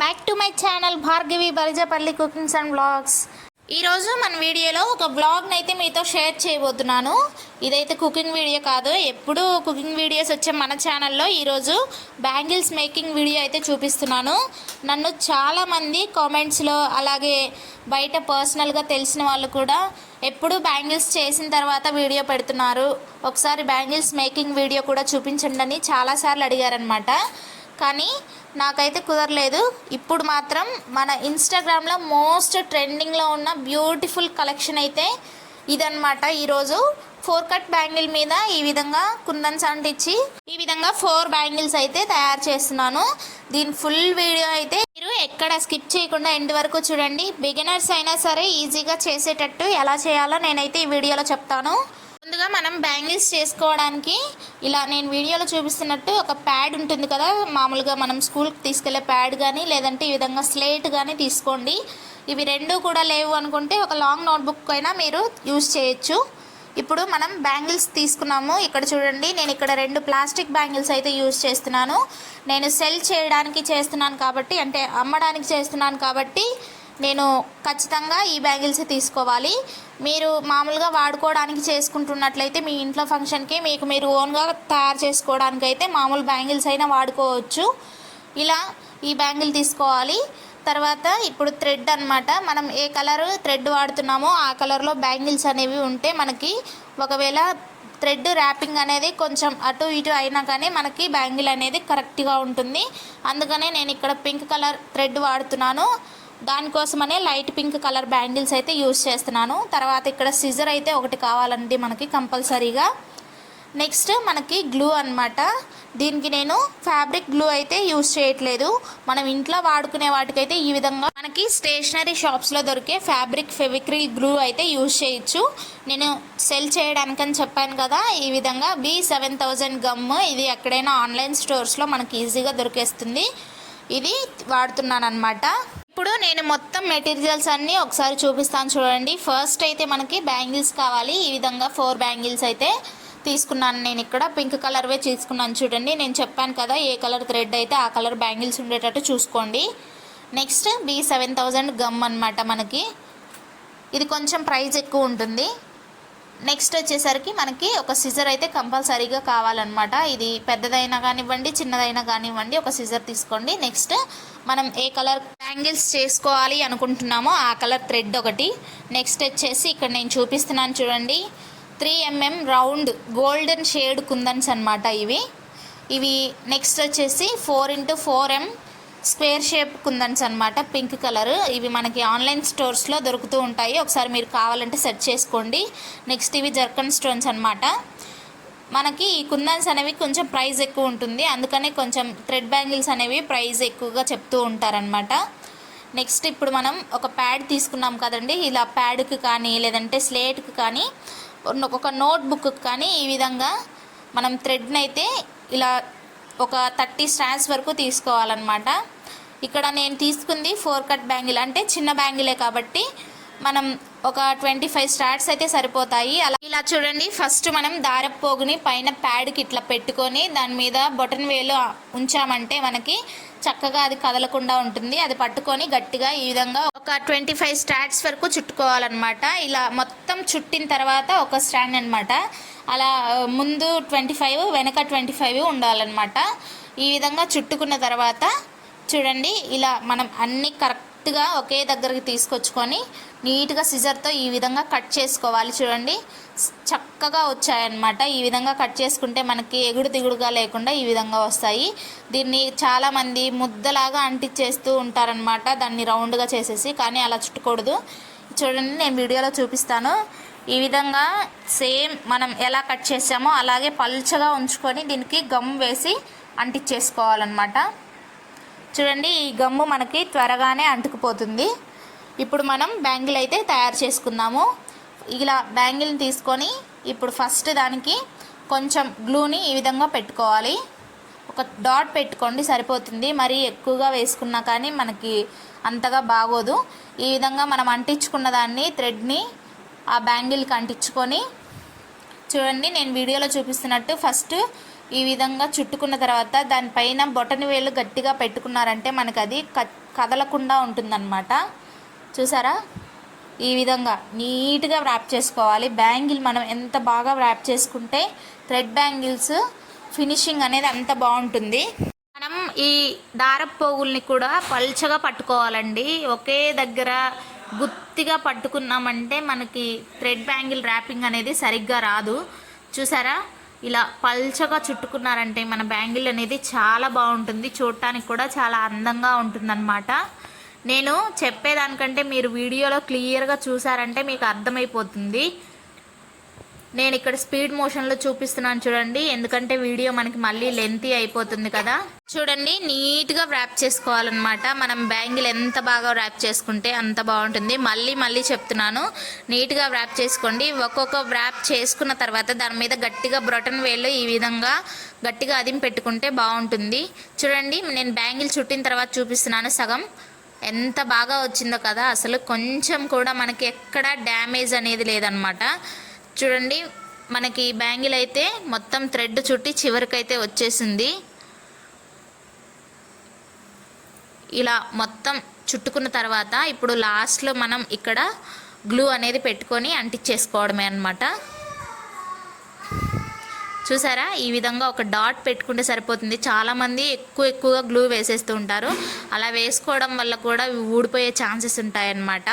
Back to my channel Bhargavi Balijapalli cookings and blogs. ఈరోజు మన వీడియోలో ఒక బ్లాగ్ని అయితే మీతో షేర్ చేయబోతున్నాను. ఇదైతే కుకింగ్ వీడియో కాదు, ఎప్పుడు కుకింగ్ వీడియోస్ వచ్చే మన ఛానల్లో ఈరోజు బ్యాంగిల్స్ మేకింగ్ వీడియో అయితే చూపిస్తున్నాను. నన్ను చాలామంది కామెంట్స్లో అలాగే బయట పర్సనల్గా తెలిసిన వాళ్ళు కూడా ఎప్పుడు బ్యాంగిల్స్ చేసిన తర్వాత వీడియో పెడుతున్నారు, ఒకసారి బ్యాంగిల్స్ మేకింగ్ వీడియో కూడా చూపించండి అని చాలాసార్లు అడిగారనమాట. కానీ నాకైతే కుదరలేదు. ఇప్పుడు మాత్రం మన ఇన్స్టాగ్రామ్లో మోస్ట్ ట్రెండింగ్లో ఉన్న బ్యూటిఫుల్ కలెక్షన్ అయితే ఇదన్నమాట. ఈరోజు 4 కట్ బ్యాంగిల్ మీద ఈ విధంగా కుందన్స్ అంటించి ఈ విధంగా 4 బ్యాంగిల్స్ అయితే తయారు చేస్తున్నాను. దీని ఫుల్ వీడియో అయితే మీరు ఎక్కడ స్కిప్ చేయకుండా ఎండ్ వరకు చూడండి. బిగినర్స్ అయినా సరే ఈజీగా చేసేటట్టు ఎలా చేయాలో నేనైతే ఈ వీడియోలో చెప్తాను. ముందుగా మనం బ్యాంగిల్స్ చేసుకోవడానికి ఇలా నేను వీడియోలో చూపిస్తున్నట్టు ఒక ప్యాడ్ ఉంటుంది కదా, మామూలుగా మనం స్కూల్కి తీసుకెళ్లే ప్యాడ్ కానీ లేదంటే ఈ విధంగా స్లేట్ కానీ తీసుకోండి. ఇవి రెండు కూడా లేవు అనుకుంటే ఒక లాంగ్ నోట్బుక్ అయినా మీరు యూజ్ చేయొచ్చు. ఇప్పుడు మనం బ్యాంగిల్స్ తీసుకున్నాము. ఇక్కడ చూడండి, నేను ఇక్కడ 2 ప్లాస్టిక్ బ్యాంగిల్స్ అయితే యూజ్ చేస్తున్నాను. నేను సెల్ చేయడానికి చేస్తున్నాను కాబట్టి, అంటే అమ్మడానికి చేస్తున్నాను కాబట్టి నేను ఖచ్చితంగా ఈ బ్యాంగిల్స్ తీసుకోవాలి. మీరు మామూలుగా వాడుకోవడానికి చేసుకుంటున్నట్లయితే మీ ఇంట్లో ఫంక్షన్కి మీరు ఓన్గా తయారు చేసుకోవడానికి అయితే మామూలు బ్యాంగిల్స్ అయినా వాడుకోవచ్చు. ఇలా ఈ బ్యాంగిల్ తీసుకోవాలి. తర్వాత ఇప్పుడు థ్రెడ్ అన్నమాట. మనం ఏ కలర్ థ్రెడ్ వాడుతున్నామో ఆ కలర్లో బ్యాంగిల్స్ అనేవి ఉంటే మనకి ఒకవేళ థ్రెడ్ ర్యాపింగ్ అనేది కొంచెం అటు ఇటు అయినా కానీ మనకి బ్యాంగిల్ అనేది కరెక్ట్గా ఉంటుంది. అందుకనే నేను ఇక్కడ పింక్ కలర్ థ్రెడ్ వాడుతున్నాను. దానికోసమనే లైట్ పింక్ కలర్ బ్యాంగిల్స్ అయితే యూజ్ చేస్తున్నాను. తర్వాత ఇక్కడ సిజర్ అయితే ఒకటి కావాలండి మనకి కంపల్సరీగా. నెక్స్ట్ మనకి గ్లూ అన్నమాట. దీనికి నేను ఫ్యాబ్రిక్ గ్లూ అయితే యూజ్ చేయట్లేదు. మనం ఇంట్లో వాడుకునే వాటికైతే ఈ విధంగా మనకి స్టేషనరీ షాప్స్లో దొరికే ఫ్యాబ్రిక్ ఫెవిక్రిల్ గ్లూ అయితే యూజ్ చేయొచ్చు. నేను సెల్ చేయడానికని చెప్పాను కదా, ఈ విధంగా B7000 గమ్. ఇది ఎక్కడైనా ఆన్లైన్ స్టోర్స్లో మనకి ఈజీగా దొరికేస్తుంది. ఇది వాడుతున్నాను అనమాట. ఇప్పుడు నేను మొత్తం మెటీరియల్స్ అన్నీ ఒకసారి చూపిస్తాను చూడండి. ఫస్ట్ అయితే మనకి బ్యాంగిల్స్ కావాలి. ఈ విధంగా 4 బ్యాంగిల్స్ అయితే తీసుకున్నాను. నేను ఇక్కడ పింక్ కలర్వే తీసుకున్నాను చూడండి. నేను చెప్పాను కదా, ఏ కలర్ థ్రెడ్ అయితే ఆ కలర్ బ్యాంగిల్స్ ఉండేటట్టు చూసుకోండి. నెక్స్ట్ B7000 గమ్ అన్నమాట. మనకి ఇది కొంచెం ప్రైస్ ఎక్కువ ఉంటుంది. నెక్స్ట్ వచ్చేసరికి మనకి ఒక సిజర్ అయితే కంపల్సరీగా కావాలన్నమాట. ఇది పెద్దదైనా కానివ్వండి చిన్నదైనా కానివ్వండి ఒక సిజర్ తీసుకోండి. నెక్స్ట్ మనం ఏ కలర్ బ్యాంగిల్స్ చేసుకోవాలి అనుకుంటున్నామో ఆ కలర్ థ్రెడ్ ఒకటి. నెక్స్ట్ వచ్చేసి ఇక్కడ నేను చూపిస్తున్నాను చూడండి, 3mm రౌండ్ గోల్డెన్ షేడ్ కుందన్స్ అనమాట ఇవి. నెక్స్ట్ వచ్చేసి 4x4m స్క్వేర్ షేప్ కుందన్స్ అనమాట, పింక్ కలర్. ఇవి మనకి ఆన్లైన్ స్టోర్స్లో దొరుకుతూ ఉంటాయి, ఒకసారి మీరు కావాలంటే సెర్చ్ చేసుకోండి. నెక్స్ట్ ఇవి జర్కన్ స్టోన్స్ అనమాట. మనకి ఈ కుందన్స్ అనేవి కొంచెం ప్రైస్ ఎక్కువ ఉంటుంది, అందుకనే కొంచెం థ్రెడ్ బ్యాంగిల్స్ అనేవి ప్రైస్ ఎక్కువగా చెప్తూ ఉంటారనమాట. నెక్స్ట్ ఇప్పుడు మనం ఒక ప్యాడ్ తీసుకున్నాం కదండి, ఇలా ప్యాడ్కి కానీ లేదంటే స్లేట్కి కానీ ఒక నోట్బుక్కి కానీ ఈ విధంగా మనం థ్రెడ్ని అయితే ఇలా ఒక 30 స్ట్రాండ్స్ వరకు తీసుకోవాలన్నమాట. ఇక్కడ నేను తీసుకుంది 4 కట్ బ్యాంగిల్, అంటే చిన్న బ్యాంగిలే కాబట్టి మనం ఒక 25 స్ట్రాండ్స్ అయితే సరిపోతాయి. ఇలా చూడండి, ఫస్ట్ మనం దారపు పోగుని పైన ప్యాడ్కి ఇట్లా పెట్టుకొని దాని మీద బొటన్ వేలు ఉంచామంటే మనకి చక్కగా అది కదలకుండా ఉంటుంది. అది పట్టుకొని గట్టిగా ఈ విధంగా ఒక 25 స్ట్రాండ్స్ వరకు చుట్టుకోవాలన్నమాట. ఇలా మొత్తం చుట్టిన తర్వాత ఒక స్ట్రాండ్ అనమాట. అలా ముందు 25 వెనక 25 ఉండాలన్నమాట. ఈ విధంగా చుట్టుకున్న తర్వాత చూడండి, ఇలా మనం అన్నీ కరెక్ట్గా ఒకే దగ్గరికి తీసుకొచ్చుకొని నీట్గా సిజర్తో ఈ విధంగా కట్ చేసుకోవాలి. చూడండి చక్కగా వచ్చాయన్నమాట. ఈ విధంగా కట్ చేసుకుంటే మనకి ఎగుడు దిగుడుగా లేకుండా ఈ విధంగా వస్తాయి. దీన్ని చాలామంది ముద్దలాగా అంటించేస్తూ ఉంటారనమాట, దాన్ని రౌండ్గా చేసేసి. కానీ అలా చుట్టకూడదు. చూడండి నేను వీడియోలో చూపిస్తాను. ఈ విధంగా సేమ్ మనం ఎలా కట్ చేసామో అలాగే పల్చగా ఉంచుకొని దీనికి గమ్ వేసి అంటించేసుకోవాలన్నమాట. చూడండి ఈ గమ్ము మనకి త్వరగానే అంటుకుపోతుంది. ఇప్పుడు మనం బ్యాంగిల్ అయితే తయారు చేసుకుందాము. ఇలా బ్యాంగిల్ని తీసుకొని ఇప్పుడు ఫస్ట్ దానికి కొంచెం గ్లూని ఈ విధంగా పెట్టుకోవాలి. ఒక డాట్ పెట్టుకోండి సరిపోతుంది, మరీ ఎక్కువగా వేసుకున్నా కానీ మనకి అంతగా బాగోదు. ఈ విధంగా మనం అంటించుకున్న దాన్ని థ్రెడ్ని ఆ బ్యాంగిల్కి అంటించుకొని చూడండి నేను వీడియోలో చూపిస్తున్నట్టు ఫస్ట్ ఈ విధంగా చుట్టుకున్న తర్వాత దానిపైన బొటని వేలు గట్టిగా పెట్టుకున్నారంటే మనకు అది కదలకుండా ఉంటుందన్నమాట. చూసారా, ఈ విధంగా నీట్గా వ్రాప్ చేసుకోవాలి. బ్యాంగిల్ మనం ఎంత బాగా వ్రాప్ చేసుకుంటే థ్రెడ్ బ్యాంగిల్స్ ఫినిషింగ్ అనేది అంత బాగుంటుంది. మనం ఈ దారపు పోగుల్ని కూడా పల్చగా పట్టుకోవాలండి. ఒకే దగ్గర గుత్తిగా పట్టుకున్నామంటే మనకి థ్రెడ్ బ్యాంగిల్ ర్యాపింగ్ అనేది సరిగ్గా రాదు. చూసారా, ఇలా పల్చగా చుట్టుకున్నారంటే మన బ్యాంగిల్ అనేది చాలా బాగుంటుంది, చూడటానికి కూడా చాలా అందంగా ఉంటుందన్నమాట. నేను చెప్పేదానికంటే మీరు వీడియోలో క్లియర్గా చూసారంటే మీకు అర్థమైపోతుంది. నేను ఇక్కడ స్పీడ్ మోషన్లో చూపిస్తున్నాను చూడండి, ఎందుకంటే వీడియో మనకి మళ్ళీ లెంతీ అయిపోతుంది కదా. చూడండి, నీట్గా వ్రాప్ చేసుకోవాలన్నమాట. మనం బ్యాంగిల్ ఎంత బాగా వ్రాప్ చేసుకుంటే అంత బాగుంటుంది. మళ్ళీ చెప్తున్నాను, నీట్గా వ్రాప్ చేసుకోండి. ఒక్కొక్క వ్రాప్ చేసుకున్న తర్వాత దాని మీద గట్టిగా బ్రొటన్ వేళ్ళు ఈ విధంగా గట్టిగా అదిం పెట్టుకుంటే బాగుంటుంది. చూడండి, నేను బ్యాంగిల్ చుట్టిన తర్వాత చూపిస్తున్నాను సగం ఎంత బాగా వచ్చిందో కదా. అసలు కొంచెం కూడా మనకి ఎక్కడ డ్యామేజ్ అనేది లేదనమాట. చూడండి, మనకి బ్యాంగిల్ అయితే మొత్తం థ్రెడ్ చుట్టి చివరికైతే వచ్చేసింది. ఇలా మొత్తం చుట్టుకున్న తర్వాత ఇప్పుడు లాస్ట్లో మనం ఇక్కడ గ్లూ అనేది పెట్టుకొని అంటించేసుకోవడమే అన్నమాట. చూసారా, ఈ విధంగా ఒక డాట్ పెట్టుకుంటే సరిపోతుంది. చాలామంది ఎక్కువగా గ్లూ వేసేస్తూ ఉంటారు. అలా వేసుకోవడం వల్ల కూడా ఊడిపోయే ఛాన్సెస్ ఉంటాయన్నమాట.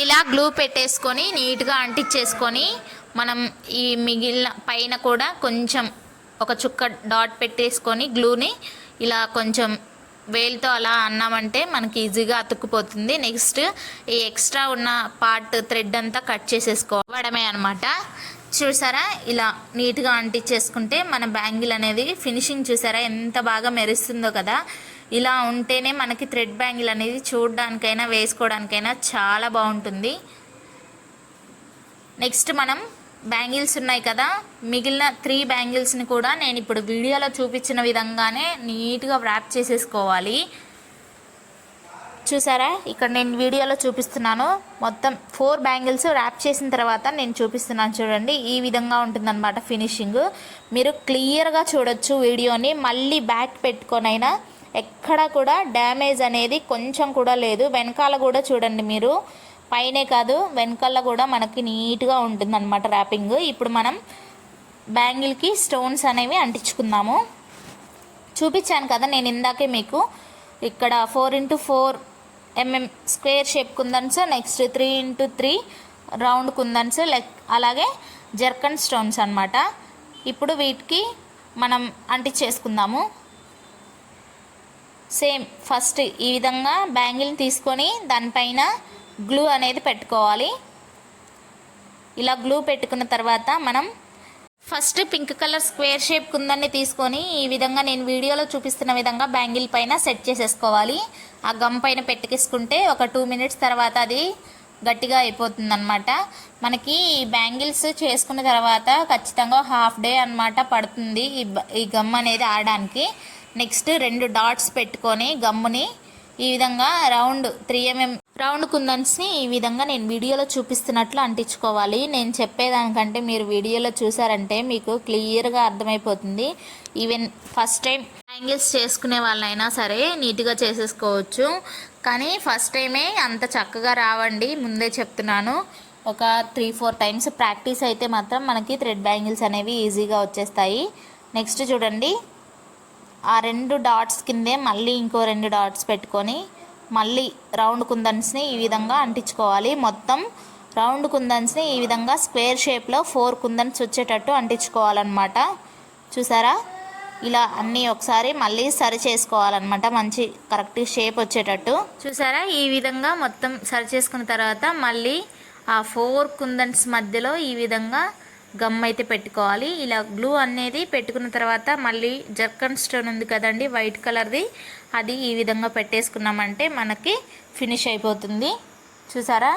ఇలా గ్లూ పెట్టేసుకొని నీట్గా అంటించేసుకొని మనం ఈ మిగిలిన పైన కూడా కొంచెం ఒక చుక్క డాట్ పెట్టేసుకొని గ్లూని ఇలా కొంచెం వేలుతో అలా అన్నామంటే మనకి ఈజీగా అతుక్కుపోతుంది. నెక్స్ట్ ఈ ఎక్స్ట్రా ఉన్న పార్ట్ థ్రెడ్ అంతా కట్ చేసేసుకోవడమే అనమాట. చూసారా, ఇలా నీట్గా అంటించేసుకుంటే మన బ్యాంగిల్ అనేది ఫినిషింగ్ చూసారా ఎంత బాగా మెరుస్తుందో కదా. ఇలా ఉంటేనే మనకి థ్రెడ్ బ్యాంగిల్ అనేది చూడడానికైనా వేసుకోవడానికైనా చాలా బాగుంటుంది. నెక్స్ట్ మనం బ్యాంగిల్స్ ఉన్నాయి కదా, మిగిలిన 3 బ్యాంగిల్స్ని కూడా నేను ఇప్పుడు వీడియోలో చూపించిన విధంగానే నీట్గా వ్రాప్ చేసేసుకోవాలి. చూసారా, ఇక్కడ నేను వీడియోలో చూపిస్తున్నాను. మొత్తం 4 బ్యాంగిల్స్ ర్యాప్ చేసిన తర్వాత నేను చూపిస్తున్నాను చూడండి. ఈ విధంగా ఉంటుందన్నమాట ఫినిషింగ్. మీరు క్లియర్గా చూడొచ్చు వీడియోని. మళ్ళీ బ్యాక్ పెట్టుకొనైనా ఎక్కడ కూడా డ్యామేజ్ అనేది కొంచెం కూడా లేదు. వెనకాల కూడా చూడండి మీరు, పైనే కాదు వెనకాల కూడా మనకి నీట్గా ఉంటుందన్నమాట ర్యాపింగ్. ఇప్పుడు మనం బ్యాంగిల్కి స్టోన్స్ అనేవి అంటించుకుందాము. చూపించాను కదా నేను ఇందాకే మీకు, ఇక్కడ 4x4 mm స్క్వేర్ షేప్ కుందన్స్, నెక్స్ట్ 3x3 రౌండ్ కుందన్స్, అలాగే జర్కన్ స్టోన్స్ అన్నమాట. ఇప్పుడు వీటికి మనం అంటించేసుకుందాము. సేమ్ ఫస్ట్ ఈ విధంగా బ్యాంగిల్ని తీసుకొని దానిపైన గ్లూ అనేది పెట్టుకోవాలి. ఇలా గ్లూ పెట్టుకున్న తర్వాత మనం first pink colour square shape కుందన్ని తీసుకొని ఈ విధంగా నేను వీడియోలో చూపిస్తున్న విధంగా బ్యాంగిల్ పైన సెట్ చేసేసుకోవాలి. ఆ గమ్ పైన పెట్టేసుకుంటే ఒక 2 minutes తర్వాత అది గట్టిగా అయిపోతుంది అనమాట. మనకి ఈ బ్యాంగిల్స్ చేసుకున్న తర్వాత ఖచ్చితంగా ½ day అన్నమాట పడుతుంది ఈ గమ్ అనేది ఆడడానికి. నెక్స్ట్ 2 డాట్స్ పెట్టుకొని గమ్ముని ఈ విధంగా రౌండ్ 3 mm రౌండ్ కుందన్స్ని ఈ విధంగా నేను వీడియోలో చూపిస్తున్నట్లు అంటించుకోవాలి. నేను చెప్పేదానికంటే మీరు వీడియోలో చూసారంటే మీకు క్లియర్గా అర్థమైపోతుంది. ఈవెన్ ఫస్ట్ టైం బ్యాంగిల్స్ చేసుకునే వాళ్ళైనా సరే నీట్గా చేసేసుకోవచ్చు. కానీ ఫస్ట్ టైమే అంత చక్కగా రావండి, ముందే చెప్తున్నాను. ఒక 3-4 times ప్రాక్టీస్ అయితే మాత్రం మనకి థ్రెడ్ బ్యాంగిల్స్ అనేవి ఈజీగా వచ్చేస్తాయి. నెక్స్ట్ చూడండి, ఆ 2 డాట్స్ కిందే మళ్ళీ ఇంకో 2 డాట్స్ పెట్టుకొని మళ్ళీ రౌండ్ కుందన్స్ని ఈ విధంగా అంటించుకోవాలి. మొత్తం రౌండ్ కుందన్స్ని ఈ విధంగా స్క్వేర్ షేప్లో 4 కుందన్స్ వచ్చేటట్టు అంటించుకోవాలన్నమాట. చూసారా, ఇలా అన్నీ ఒకసారి మళ్ళీ సరి చేసుకోవాలన్నమాట, మంచి కరెక్ట్ షేప్ వచ్చేటట్టు. చూసారా, ఈ విధంగా మొత్తం సరి చేసుకున్న తర్వాత మళ్ళీ ఆ 4 కుందన్స్ మధ్యలో ఈ విధంగా గమ్ అయితే పెట్టుకోవాలి. ఇలా గ్లూ అనేది పెట్టుకున్న తర్వాత మళ్ళీ జర్కన్ స్టోన్ ఉంది కదండి వైట్ కలర్ది, అది ఈ విధంగా పెట్టేసుకున్నామంటే మనకి ఫినిష్ అయిపోతుంది. చూసారా,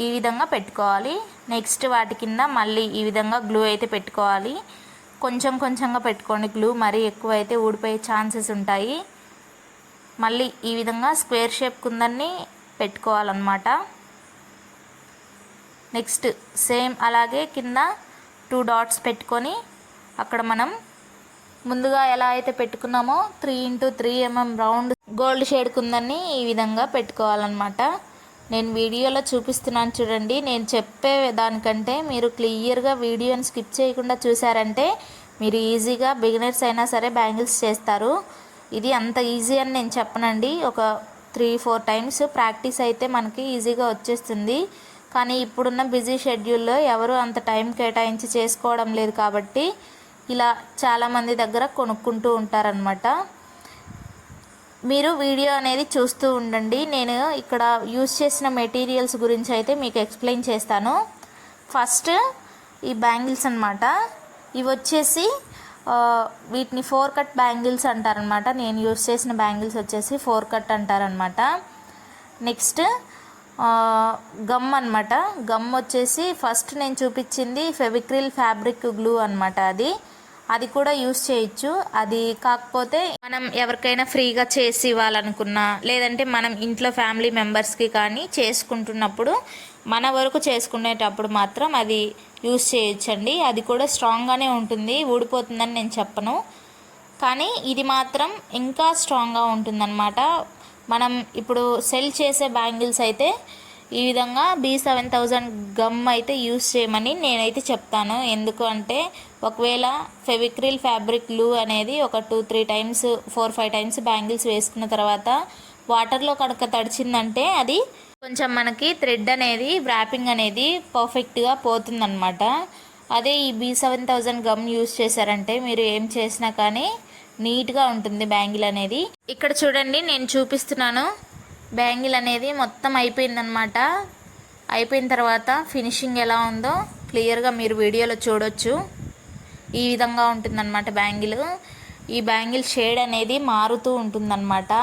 ఈ విధంగా పెట్టుకోవాలి. నెక్స్ట్ వాటి కింద మళ్ళీ ఈ విధంగా గ్లూ అయితే పెట్టుకోవాలి. కొంచెంగా పెట్టుకోండి గ్లూ, మరీ ఎక్కువ అయితే ఊడిపోయే ఛాన్సెస్ ఉంటాయి. మళ్ళీ ఈ విధంగా స్క్వేర్ షేప్ కుందన్ని పెట్టుకోవాలన్నమాట. నెక్స్ట్ సేమ్ అలాగే కింద 2 డాట్స్ పెట్టుకొని అక్కడ మనం ముందుగా ఎలా అయితే పెట్టుకున్నామో 3x3 mm round gold shade కుందని ఈ విధంగా పెట్టుకోవాలన్నమాట. నేను వీడియోలో చూపిస్తున్నాను చూడండి. నేను చెప్పే దానికంటే మీరు క్లియర్గా వీడియోని స్కిప్ చేయకుండా చూసారంటే మీరు ఈజీగా బిగినర్స్ అయినా సరే బ్యాంగిల్స్ చేస్తారు. ఇది అంత ఈజీ అని నేను చెప్పనండి. ఒక 3-4 టైమ్స్ ప్రాక్టీస్ అయితే మనకి ఈజీగా వచ్చేస్తుంది. కానీ ఇప్పుడున్న బిజీ షెడ్యూల్లో ఎవరు అంత టైం కేటాయించి చేసుకోవడం లేదు కాబట్టి ఇలా చాలామంది దగ్గర కొనుక్కుంటూ ఉంటారనమాట. మీరు వీడియో అనేది చూస్తూ ఉండండి. నేను ఇక్కడ యూస్ చేసిన మెటీరియల్స్ గురించి అయితే మీకు ఎక్స్ప్లెయిన్ చేస్తాను. ఫస్ట్ ఈ బ్యాంగిల్స్ అన్నమాట. ఇవి వచ్చేసి వీటిని 4 కట్ బ్యాంగిల్స్ అంటారనమాట. నేను యూస్ చేసిన బ్యాంగిల్స్ వచ్చేసి 4 కట్ అంటారనమాట. నెక్స్ట్ గమ్ అనమాట. గమ్ వచ్చేసి ఫస్ట్ నేను చూపించింది ఫెవిక్రిల్ ఫ్యాబ్రిక్ గ్లూ అనమాట. అది కూడా యూస్ చేయొచ్చు. అది కాకపోతే మనం ఎవరికైనా ఫ్రీగా చేసి ఇవ్వాలనుకున్నా, లేదంటే మనం ఇంట్లో ఫ్యామిలీ మెంబర్స్కి కానీ చేసుకుంటున్నప్పుడు మన వరకు చేసుకునేటప్పుడు మాత్రం అది యూస్ చేయొచ్చండి. అది కూడా స్ట్రాంగ్గానే ఉంటుంది, ఊడిపోతుందని నేను చెప్పను. కానీ ఇది మాత్రం ఇంకా స్ట్రాంగ్గా ఉంటుందన్నమాట. మనం ఇప్పుడు సెల్ చేసే బ్యాంగిల్స్ అయితే ఈ విధంగా B7000 గమ్ అయితే యూస్ చేయమని నేనైతే చెప్తాను. ఎందుకు అంటే ఒకవేళ ఫెవిక్రిల్ ఫ్యాబ్రిక్ గ్లూ అనేది ఒక 2-3 టైమ్స్ 4-5 టైమ్స్ బ్యాంగిల్స్ వేసుకున్న తర్వాత వాటర్లో కనుక తడిచిందంటే అది కొంచెం మనకి థ్రెడ్ అనేది వ్రాపింగ్ అనేది పర్ఫెక్ట్గా పోతుందన్నమాట. అదే ఈ B7000 గమ్ యూస్ చేశారంటే మీరు ఏం చేసినా కానీ నీట్గా ఉంటుంది బ్యాంగిల్ అనేది. ఇక్కడ చూడండి నేను చూపిస్తున్నాను. బ్యాంగిల్ అనేది మొత్తం అయిపోయిందనమాట. అయిపోయిన తర్వాత ఫినిషింగ్ ఎలా ఉందో క్లియర్గా మీరు వీడియోలో చూడొచ్చు. ఈ విధంగా ఉంటుందన్నమాట బ్యాంగిల్. ఈ బ్యాంగిల్ షేడ్ అనేది మారుతూ ఉంటుందన్నమాట.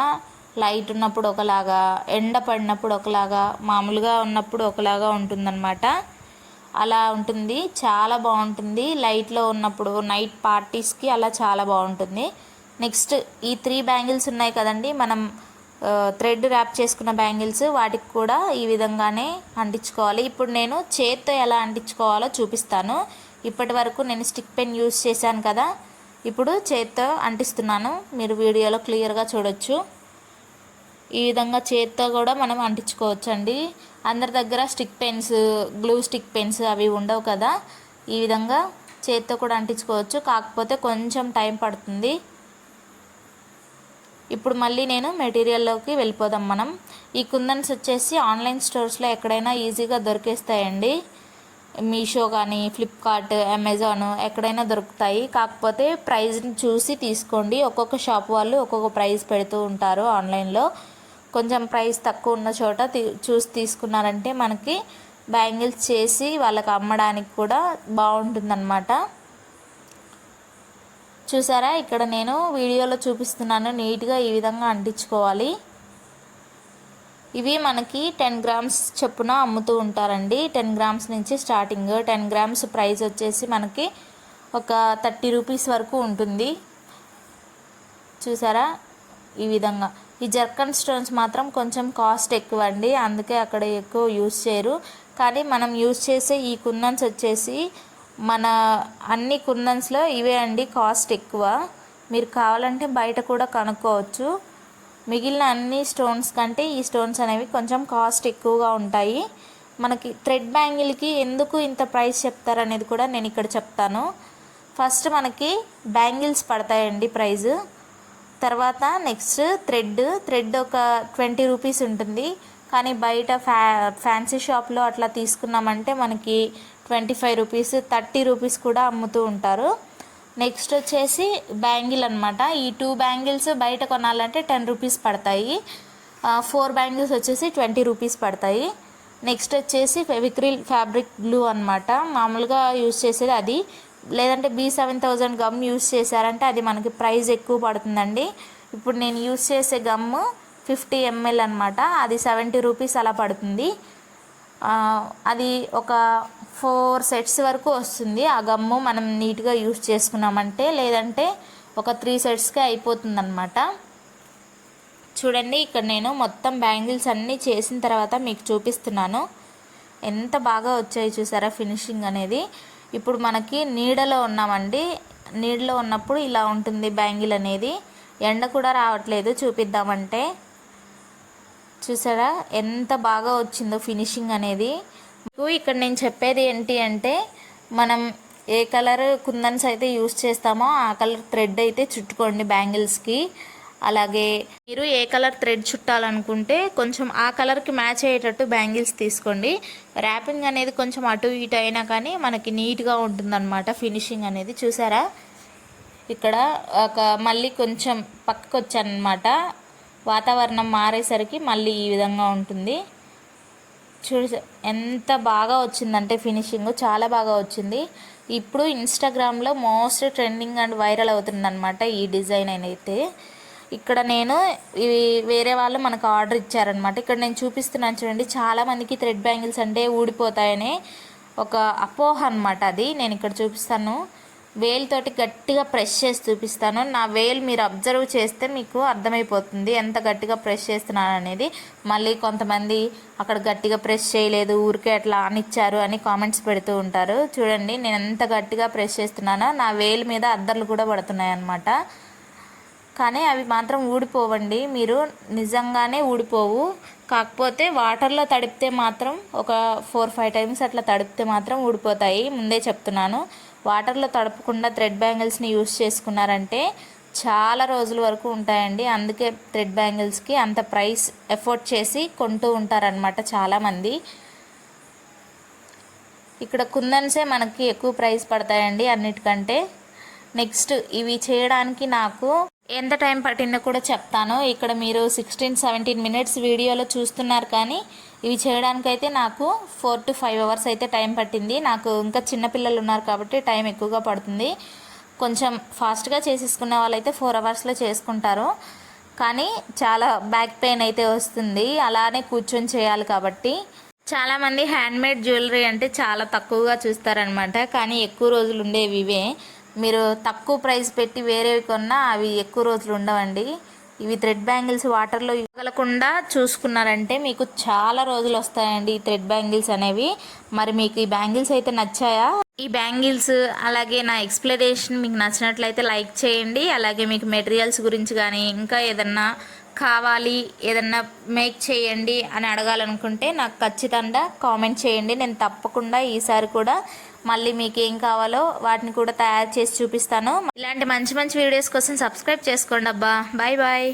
లైట్ ఉన్నప్పుడు ఒకలాగా, ఎండ పడినప్పుడు ఒకలాగా, మామూలుగా ఉన్నప్పుడు ఒకలాగా ఉంటుందన్నమాట. అలా ఉంటుంది, చాలా బాగుంటుంది. లైట్లో ఉన్నప్పుడు నైట్ పార్టీస్కి అలా చాలా బాగుంటుంది. నెక్స్ట్ ఈ 3 బ్యాంగిల్స్ ఉన్నాయి కదండి, మనం థ్రెడ్ ర్యాప్ చేసుకున్న బ్యాంగిల్స్, వాటికి కూడా ఈ విధంగానే అంటించుకోవాలి. ఇప్పుడు నేను చేత్తో ఎలా అంటించుకోవాలో చూపిస్తాను. ఇప్పటి వరకు నేను స్టిక్ పెన్ యూస్ చేశాను కదా, ఇప్పుడు చేత్తో అంటిస్తున్నాను. మీరు వీడియోలో క్లియర్గా చూడొచ్చు. ఈ విధంగా చేత్తో కూడా మనం అంటించుకోవచ్చు అండి. అందరి దగ్గర stick pens, glue stick pens అవి ఉండవు కదా, ఈ విధంగా చేత్తో కూడా అంటించుకోవచ్చు. కాకపోతే కొంచెం టైం పడుతుంది. ఇప్పుడు మళ్ళీ నేను మెటీరియల్లోకి వెళ్ళిపోదాం మనం. ఈ కుందన్స్ వచ్చేసి ఆన్లైన్ స్టోర్స్లో ఎక్కడైనా ఈజీగా దొరికేస్తాయండి. మీషో కానీ, ఫ్లిప్కార్ట్, అమెజాన్ ఎక్కడైనా దొరుకుతాయి. కాకపోతే ప్రైస్ని చూసి తీసుకోండి. ఒక్కొక్క షాప్ వాళ్ళు ఒక్కొక్క ప్రైస్ పెడుతూ ఉంటారు ఆన్లైన్లో. కొంచెం ప్రైస్ తక్కువ ఉన్న చోట చూసి తీసుకున్నారంటే మనకి బ్యాంగిల్స్ చేసి వాళ్ళకి అమ్మడానికి కూడా బాగుంటుందన్నమాట. చూసారా, ఇక్కడ నేను వీడియోలో చూపిస్తున్నాను. నీట్గా ఈ విధంగా అంటించుకోవాలి. ఇవి మనకి 10 గ్రామ్స్ చొప్పున అమ్ముతూ ఉంటారండి. 10 గ్రామ్స్ నుంచి స్టార్టింగ్. 10 గ్రామ్స్ ప్రైస్ వచ్చేసి మనకి ఒక 30 రూపీస్ వరకు ఉంటుంది. చూసారా, ఈ విధంగా. ఈ జర్కన్ స్టోన్స్ మాత్రం కొంచెం కాస్ట్ ఎక్కువ అండి, అందుకే అక్కడ ఎక్కువ యూస్ చేయరు. కానీ మనం యూస్ చేసే ఈ కుందన్స్ వచ్చేసి మన అన్ని కుందన్స్లో ఇవే అండి కాస్ట్ ఎక్కువ. మీరు కావాలంటే బయట కూడా కనుక్కోవచ్చు. మిగిలిన అన్ని స్టోన్స్ కంటే ఈ స్టోన్స్ అనేవి కొంచెం కాస్ట్ ఎక్కువగా ఉంటాయి. మనకి థ్రెడ్ బ్యాంగిల్కి ఎందుకు ఇంత ప్రైస్ చెప్తారనేది కూడా నేను ఇక్కడ చెప్తాను. ఫస్ట్ మనకి బ్యాంగిల్స్ పడతాయండి ప్రైజు. తర్వాత నెక్స్ట్ థ్రెడ్ ఒక 20 రూపీస్ ఉంటుంది. కానీ బయట ఫ్యాన్సీ షాప్లో అట్లా తీసుకున్నామంటే మనకి 25 రూపీస్, 30 రూపీస్ కూడా అమ్ముతూ ఉంటారు. నెక్స్ట్ వచ్చేసి బ్యాంగిల్ అనమాట. ఈ 2 బ్యాంగిల్స్ బయట కొనాలంటే 10 రూపీస్ పడతాయి. 4 బ్యాంగిల్స్ వచ్చేసి 20 రూపీస్ పడతాయి. నెక్స్ట్ వచ్చేసి ఫెవిక్రిల్ ఫ్యాబ్రిక్ గ్లూ అనమాట. మామూలుగా యూస్ చేసేది అది. లేదంటే B7000 గమ్ యూస్ చేశారంటే అది మనకి ప్రైస్ ఎక్కువ పడుతుందండి. ఇప్పుడు నేను యూస్ చేసే గమ్ము 50 ml అనమాట. అది 70 రూపీస్ అలా పడుతుంది. అది ఒక 4 సెట్స్ వరకు వస్తుంది ఆ గమ్ము మనం నీట్గా యూస్ చేసుకున్నామంటే. లేదంటే ఒక 3 సెట్స్కే అయిపోతుందన్నమాట. చూడండి, ఇక్కడ నేను మొత్తం బ్యాంగిల్స్ అన్నీ చేసిన తర్వాత మీకు చూపిస్తున్నాను. ఎంత బాగా వచ్చాయి చూసారా ఫినిషింగ్ అనేది. ఇప్పుడు మనకి నీడలో ఉన్నామండి. నీళ్ళలో ఉన్నప్పుడు ఇలా ఉంటుంది బ్యాంగిల్ అనేది. ఎండ కూడా రావట్లేదు చూపిద్దామంటే. చూసారా ఎంత బాగా వచ్చిందో ఫినిషింగ్ అనేది. మీకు ఇక్కడ నేను చెప్పేది ఏంటి అంటే, మనం ఏ కలర్ కుందన్స్ అయితే యూస్ చేస్తామో ఆ కలర్ థ్రెడ్ అయితే చుట్టుకోండి బ్యాంగిల్స్కి. అలాగే మీరు ఏ కలర్ థ్రెడ్ చుట్టాలనుకుంటే కొంచెం ఆ కలర్కి మ్యాచ్ అయ్యేటట్టు బ్యాంగిల్స్ తీసుకోండి. ర్యాపింగ్ అనేది కొంచెం అటు ఇటు అయినా కానీ మనకి నీట్గా ఉంటుందన్నమాట ఫినిషింగ్ అనేది. చూసారా ఇక్కడ మళ్ళీ కొంచెం పక్కకు వచ్చానమాట, వాతావరణం మారేసరికి మళ్ళీ ఈ విధంగా ఉంటుంది. ఎంత బాగా వచ్చిందంటే ఫినిషింగ్ చాలా బాగా వచ్చింది. ఇప్పుడు ఇన్స్టాగ్రామ్లో మోస్ట్ ట్రెండింగ్ అండ్ వైరల్ అవుతుందన్నమాట ఈ డిజైన్ అయితే. ఇక్కడ నేను ఇవి వేరే వాళ్ళు మనకు ఆర్డర్ ఇచ్చారనమాట. ఇక్కడ నేను చూపిస్తున్నాను చూడండి. చాలామందికి థ్రెడ్ బ్యాంగిల్స్ అంటే ఊడిపోతాయని ఒక అపోహ అనమాట అది. నేను ఇక్కడ చూపిస్తాను, వేలుతోటి గట్టిగా ప్రెస్ చేసి చూపిస్తాను. నా వేలు మీరు అబ్జర్వ్ చేస్తే మీకు అర్థమైపోతుంది ఎంత గట్టిగా ప్రెస్ చేస్తున్నాను అనేది. మళ్ళీ కొంతమంది అక్కడ గట్టిగా ప్రెస్ చేయలేదు, ఊరికే అట్లా అనిచ్చారు అని కామెంట్స్ పెడుతూ ఉంటారు. చూడండి నేను ఎంత గట్టిగా ప్రెస్ చేస్తున్నానో, నా వేలు మీద అద్దర్లు కూడా పడుతున్నాయి అన్నమాట. కానీ అవి మాత్రం ఊడిపోవండి, మీరు నిజంగానే ఊడిపోవు. కాకపోతే వాటర్లో తడిపితే మాత్రం ఒక 4-5 టైమ్స్ అట్లా తడిపితే మాత్రం ఊడిపోతాయి, ముందే చెప్తున్నాను. వాటర్లో తడపకుండా థ్రెడ్ బ్యాంగిల్స్ని యూస్ చేసుకున్నారంటే చాలా రోజుల వరకు ఉంటాయండి. అందుకే థ్రెడ్ బ్యాంగిల్స్కి అంత ప్రైస్ ఎఫోర్డ్ చేసి కొంటూ ఉంటారనమాట చాలామంది. ఇక్కడ కుందన్సే మనకి ఎక్కువ ప్రైస్ పడతాయండి అన్నిటికంటే. నెక్స్ట్ ఇవి చేయడానికి నాకు ఎంత టైం పట్టిందో కూడా చెప్తాను. ఇక్కడ మీరు 16-17 మినిట్స్ వీడియోలో చూస్తున్నారు, కానీ ఇవి చేయడానికైతే నాకు 4 to 5 అవర్స్ అయితే టైం పట్టింది. నాకు ఇంకా చిన్నపిల్లలు ఉన్నారు కాబట్టి టైం ఎక్కువగా పడుతుంది. కొంచెం ఫాస్ట్గా చేసేసుకునే వాళ్ళైతే 4 అవర్స్లో చేసుకుంటారు, కానీ చాలా బ్యాక్ పెయిన్ అయితే వస్తుంది అలానే కూర్చొని చేయాలి కాబట్టి. చాలామంది హ్యాండ్మేడ్ జ్యువెలరీ అంటే చాలా తక్కువగా చూస్తారనమాట, కానీ ఎక్కువ రోజులు ఉండేవి ఇవే. మీరు తక్కువ ప్రైస్ పెట్టి వేరేవి కొన్నా అవి ఎక్కువ రోజులు ఉండవండి. ఇవి థ్రెడ్ బ్యాంగిల్స్ వాటర్లో ఇవ్వకుండా చూసుకున్నారంటే మీకు చాలా రోజులు వస్తాయండి ఈ థ్రెడ్ బ్యాంగిల్స్ అనేవి. మరి మీకు ఈ బ్యాంగిల్స్ అయితే నచ్చాయా? ఈ బ్యాంగిల్స్ అలాగే నా ఎక్స్ప్లెనేషన్ మీకు నచ్చినట్లయితే లైక్ చేయండి. అలాగే మీకు మెటీరియల్స్ గురించి కానీ ఇంకా ఏదన్నా కావాలి, ఏదన్నా మేక్ చేయండి అని అడగాలనుకుంటే నాకు ఖచ్చితంగా కామెంట్ చేయండి. నేను తప్పకుండా ఈసారి కూడా మళ్ళీ మీకు ఏం కావాలో వాటిని కూడా తయారు చేసి చూపిస్తాను. ఇలాంటి మంచి మంచి వీడియోస్ కోసం సబ్స్క్రైబ్ చేసుకోండి అబ్బా. Bye bye.